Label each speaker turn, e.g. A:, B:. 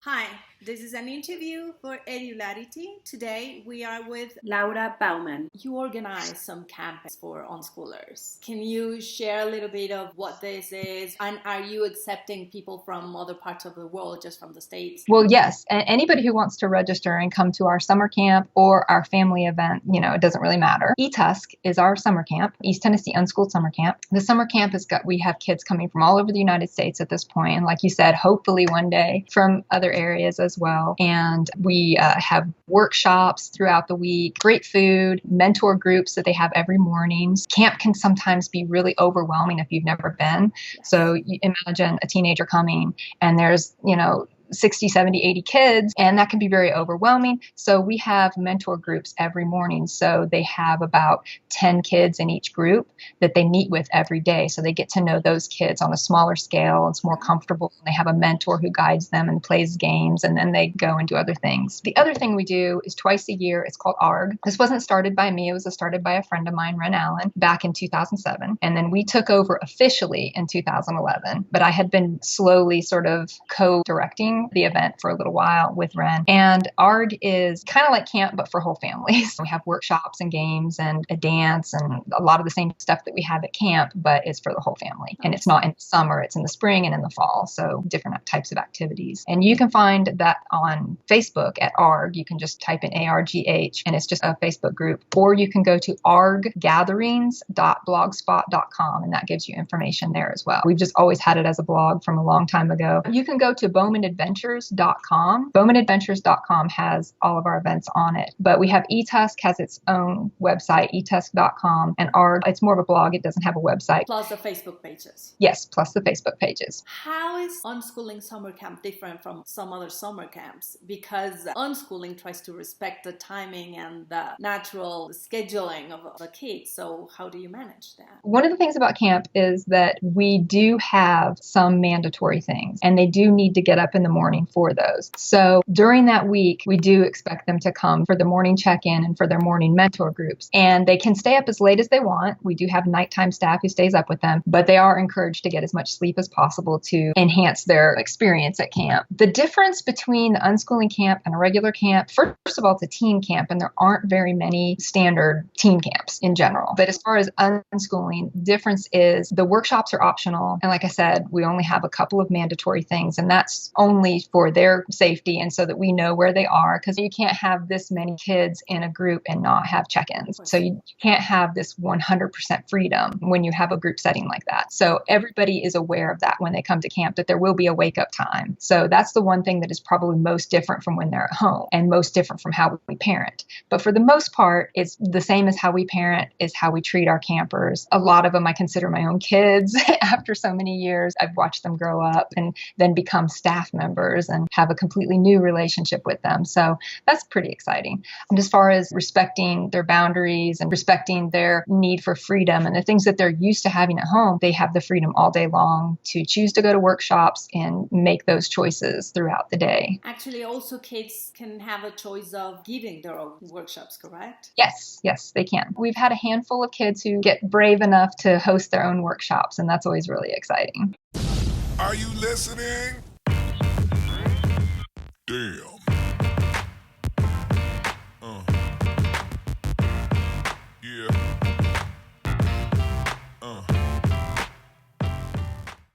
A: Hi, this is an interview for Edularity. Today we are with
B: Laura Bowman.
A: You organize some camps for unschoolers. Can you share a little bit of what this is? And are you accepting people from other parts of the world, just from the States?
C: Well, yes. Anybody who wants to register and come to our summer camp or our family event, it doesn't really matter. ETUSC is our summer camp, East Tennessee Unschooled Summer Camp. The summer camp we have kids coming from all over the United States at this point. And like you said, hopefully one day from other areas as well. And we have workshops throughout the week, great food, mentor groups that they have every morning. Camp can sometimes be really overwhelming if you've never been. So you imagine a teenager coming and there's, 60, 70, 80 kids, and that can be very overwhelming. So we have mentor groups every morning. So they have about 10 kids in each group that they meet with every day. So they get to know those kids on a smaller scale. It's more comfortable. They have a mentor who guides them and plays games, and then they go and do other things. The other thing we do is twice a year. It's called ARGH. This wasn't started by me. It was started by a friend of mine, Ren Allen, back in 2007. And then we took over officially in 2011. But I had been slowly sort of co-directing the event for a little while with Ren. And ARGH is kind of like camp, but for whole families. We have workshops and games and a dance and a lot of the same stuff that we have at camp, but it's for the whole family. And it's not in the summer, it's in the spring and in the fall. So different types of activities. And you can find that on Facebook at ARGH. You can just type in ARGH and it's just a Facebook group. Or you can go to arghgatherings.blogspot.com and that gives you information there as well. We've just always had it as a blog from a long time ago. You can go to bowmanadventures.com. Bowmanadventures.com has all of our events on it. But we have ETUSC has its own website, etusc.com, and ARGH, it's more of a blog. It doesn't have a website.
A: Plus the Facebook pages.
C: Yes, plus the Facebook pages.
A: How is Unschooling Summer Camp different from some other summer camps? Because unschooling tries to respect the timing and the natural scheduling of the kids. So how do you manage that?
C: One of the things about camp is that we do have some mandatory things, and they do need to get up in the morning for those. So during that week, we do expect them to come for the morning check-in and for their morning mentor groups. And they can stay up as late as they want. We do have nighttime staff who stays up with them, but they are encouraged to get as much sleep as possible to enhance their experience at camp. The difference between the unschooling camp and a regular camp, first of all, it's a teen camp, and there aren't very many standard teen camps in general. But as far as unschooling, the difference is the workshops are optional. And like I said, we only have a couple of mandatory things, and that's only for their safety and so that we know where they are, because you can't have this many kids in a group and not have check-ins. So you can't have this 100% freedom when you have a group setting like that. So everybody is aware of that when they come to camp, that there will be a wake-up time. So that's the one thing that is probably most different from when they're at home and most different from how we parent. But for the most part, it's the same as how we parent, is how we treat our campers. A lot of them I consider my own kids. After so many years, I've watched them grow up and then become staff members and have a completely new relationship with them. So that's pretty exciting. And as far as respecting their boundaries and respecting their need for freedom and the things that they're used to having at home, they have the freedom all day long to choose to go to workshops and make those choices throughout the day.
A: Actually, also kids can have a choice of giving their own workshops, correct?
C: Yes, they can. We've had a handful of kids who get brave enough to host their own workshops, and that's always really exciting.
D: Are you listening? Damn.